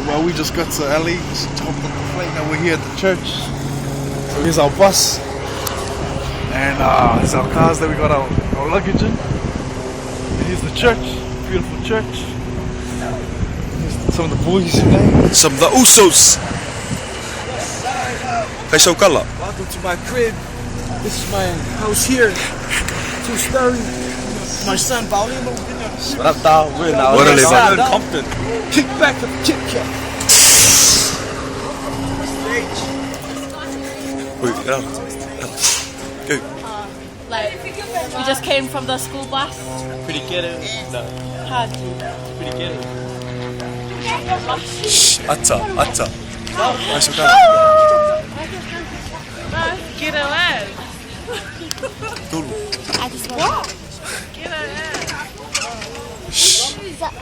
well, we just got to LA, just hopped on the flight. Now we're here at the church. So here's our bus, and here's our cars that we got our luggage in. And here's the church, beautiful church. Here's some of the boys today. Some of the Usos. Kay kala. Welcome to my crib. This is my house here. 2-story. My son Paulino. Orale ba? Compton. Kick back the Kit Kat. Wait, Go. Like, we just came from the school bus. Pretty ghetto. No, How'd you? pretty ghetto. Atta. Kay kala. Get away. Tulu. I just want Get away. What is that?